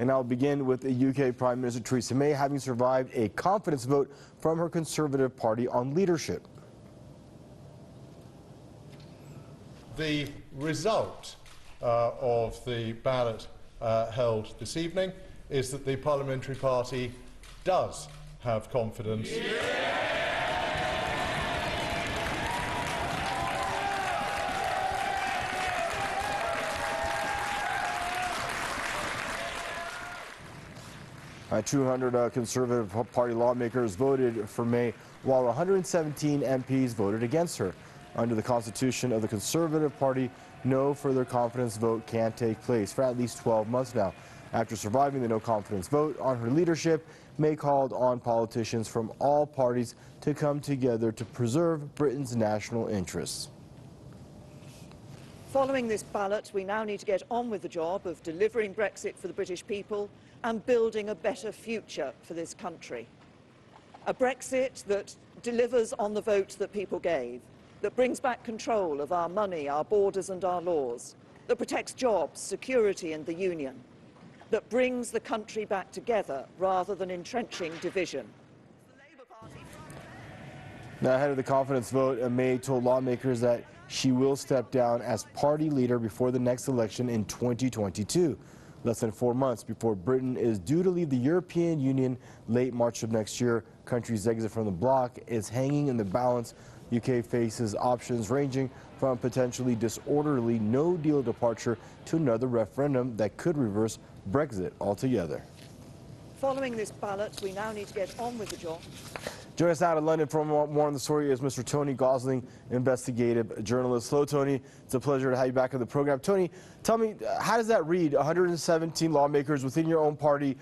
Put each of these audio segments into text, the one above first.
And I'll begin with the UK Prime Minister Theresa May having survived a confidence vote from her Conservative Party on leadership. The result of the ballot held this evening is that the Parliamentary Party does have confidence. Yeah. 200 Conservative Party lawmakers voted for May, while 117 MPs voted against her. Under the Constitution of the Conservative Party, no further confidence vote can take place for at least 12 months now. After surviving the no confidence vote on her leadership, May called on politicians from all parties to come together to preserve Britain's national interests. Following this ballot, we now need to get on with the job of delivering Brexit for the British people and building a better future for this country. A Brexit that delivers on the vote that people gave, that brings back control of our money, our borders and our laws, that protects jobs, security and the union, that brings the country back together rather than entrenching division. Now, ahead of the confidence vote, May told lawmakers that she will step down as party leader before the next election in 2022. Less than 4 months before Britain is due to leave the European Union late March of next year, country's exit from the bloc is hanging in the balance. UK faces options ranging from potentially disorderly no-deal departure to another referendum that could reverse Brexit altogether. Following this ballot, we now need to get on with the job. Joining us out of London for more on the story is Mr. Tony Gosling, investigative journalist. Hello, Tony. It's a pleasure to have you back on the program. Tony, tell me, how does that read? 117 lawmakers within your own party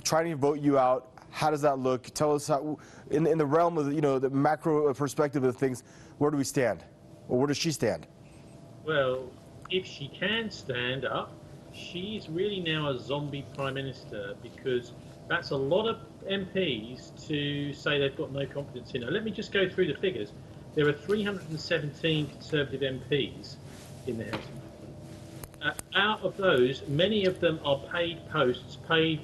trying to vote you out. How does that look? Tell us how, in the realm of the macro perspective of things, where do we stand, or where does she stand? Well, if she can stand up, she's really now a zombie prime minister, because that's a lot of MPs to say they've got no confidence in her. Let me just go through the figures. There are 317 Conservative MPs in the House of Commons. Out of those, many of them are paid posts, paid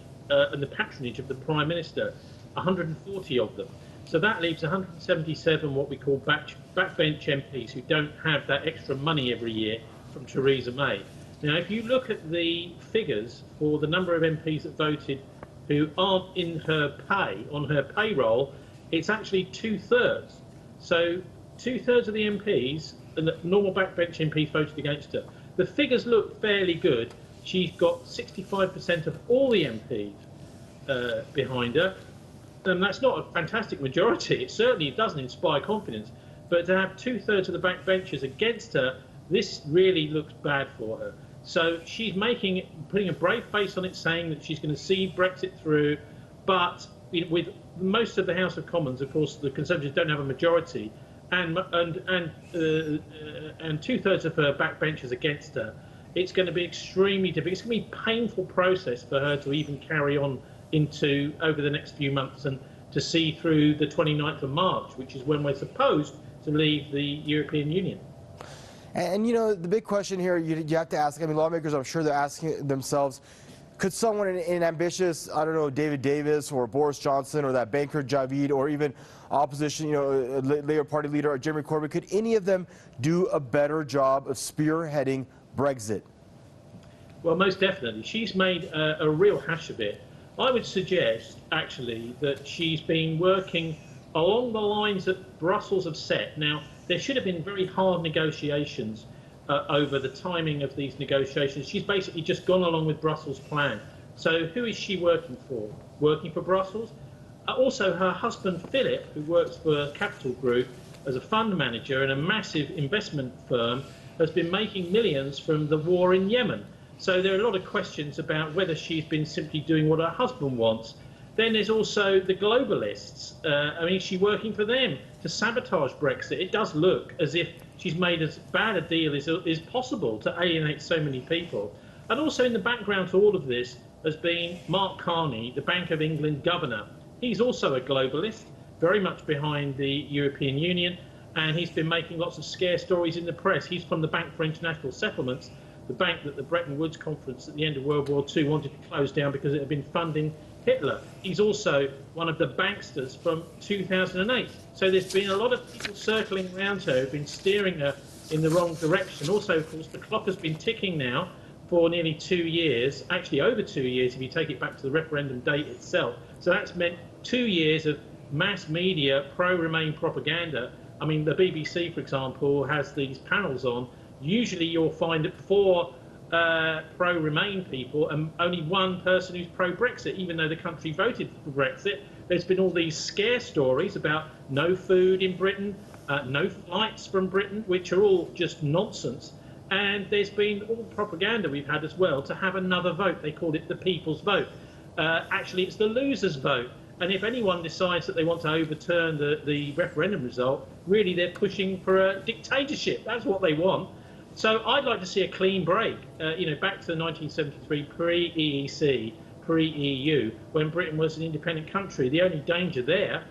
in the patronage of the Prime Minister, 140 of them. So that leaves 177 what we call backbench MPs who don't have that extra money every year from Theresa May. Now, if you look at the figures for the number of MPs that voted who aren't in her pay, on her payroll, it's actually 2/3. So 2/3 of the MPs, and the normal backbench MPs, voted against her. The figures look fairly good. She's got 65% of all the MPs behind her. And that's not a fantastic majority. It certainly doesn't inspire confidence. But to have 2/3 of the backbenchers against her, this really looks bad for her. So she's putting a brave face on it, saying that she's going to see Brexit through. But with most of the House of Commons, of course, the Conservatives don't have a majority, and 2/3 of her backbenchers against her. It's going to be extremely difficult. It's going to be a painful process for her to even carry on into over the next few months and to see through the 29th of March, which is when we're supposed to leave the European Union. And the big question here you have to ask, I mean, lawmakers, I'm sure they're asking themselves, could someone in ambitious, I don't know, David Davis or Boris Johnson or that banker Javid or even opposition, Labour Party leader Jeremy Corbyn, could any of them do a better job of spearheading Brexit? Well, most definitely. She's made a real hash of it. I would suggest, actually, that she's been working along the lines that Brussels have set. Now, there should have been very hard negotiations over the timing of these negotiations. She's basically just gone along with Brussels' plan. So who is she working for? Working for Brussels? Also, her husband, Philip, who works for Capital Group as a fund manager in a massive investment firm, has been making millions from the war in Yemen. So there are a lot of questions about whether she's been simply doing what her husband wants. Then there's also the globalists. I mean, is she working for them to sabotage Brexit? It does look as if she's made as bad a deal as possible to alienate so many people. And also in the background to all of this has been Mark Carney, the Bank of England governor. He's also a globalist, very much behind the European Union, and he's been making lots of scare stories in the press. He's from the Bank for International Settlements, the bank that the Bretton Woods Conference at the end of World War II wanted to close down because it had been funding Hitler. He's also one of the banksters from 2008. So there's been a lot of people circling around her who've been steering her in the wrong direction. Also, of course, the clock has been ticking now for nearly 2 years, actually over 2 years if you take it back to the referendum date itself. So that's meant 2 years of mass media pro-Remain propaganda. I mean, the BBC, for example, has these panels on. Usually you'll find 4 pro-Remain people and only 1 person who's pro-Brexit, even though the country voted for Brexit. There's been all these scare stories about no food in Britain, no flights from Britain, which are all just nonsense. And there's been all propaganda we've had as well to have another vote. They called it the people's vote. Actually, it's the loser's vote. And if anyone decides that they want to overturn the referendum result, really they're pushing for a dictatorship. That's what they want. So I'd like to see a clean break, back to 1973, pre-EEC, pre-EU, when Britain was an independent country. The only danger there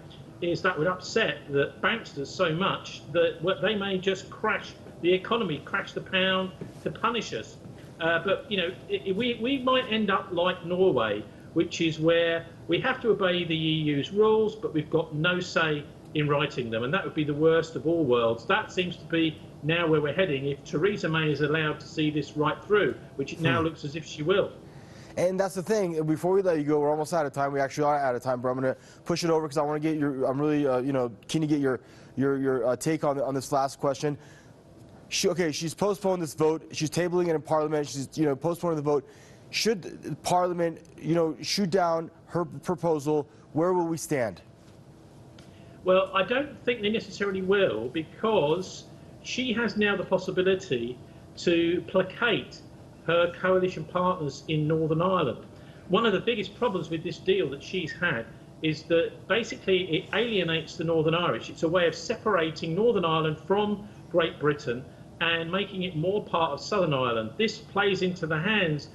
is that would upset the banksters so much that they may just crash the economy, crash the pound to punish us. But we might end up like Norway, which is where we have to obey the EU's rules, but we've got no say in writing them, and that would be the worst of all worlds. That seems to be now where we're heading if Theresa May is allowed to see this right through, which it now looks as if she will. And that's the thing. Before we let you go, we're almost out of time. We actually are out of time, but I'm going to push it over because I want to get your. I'm really, keen to get your take on this last question. She's postponed this vote. She's tabling it in Parliament. She's postponing the vote. Should Parliament, shoot down her proposal, where will we stand? Well, I don't think they necessarily will, because she has now the possibility to placate her coalition partners in Northern Ireland. One of the biggest problems with this deal that she's had is that basically it alienates the Northern Irish. It's a way of separating Northern Ireland from Great Britain and making it more part of Southern Ireland. This plays into the hands,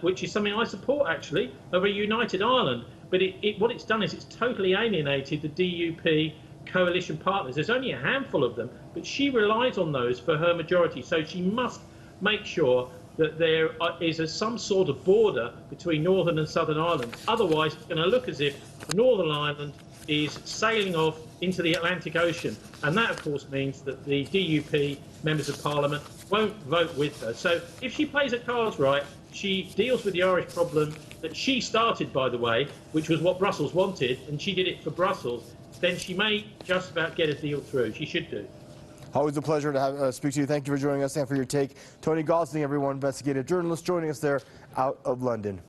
which is something I support actually, of a united Ireland. But what it's done is it's totally alienated the DUP coalition partners. There's only a handful of them, but she relies on those for her majority. So she must make sure that there is some sort of border between Northern and Southern Ireland. Otherwise, it's going to look as if Northern Ireland is sailing off into the Atlantic Ocean. And that, of course, means that the DUP members of Parliament won't vote with her. So if she plays her cards right, she deals with the Irish problem that she started, by the way, which was what Brussels wanted, and she did it for Brussels, then she may just about get a deal through. She should do. Always a pleasure to speak to you. Thank you for joining us and for your take. Tony Gosling, everyone, investigative journalist, joining us there out of London.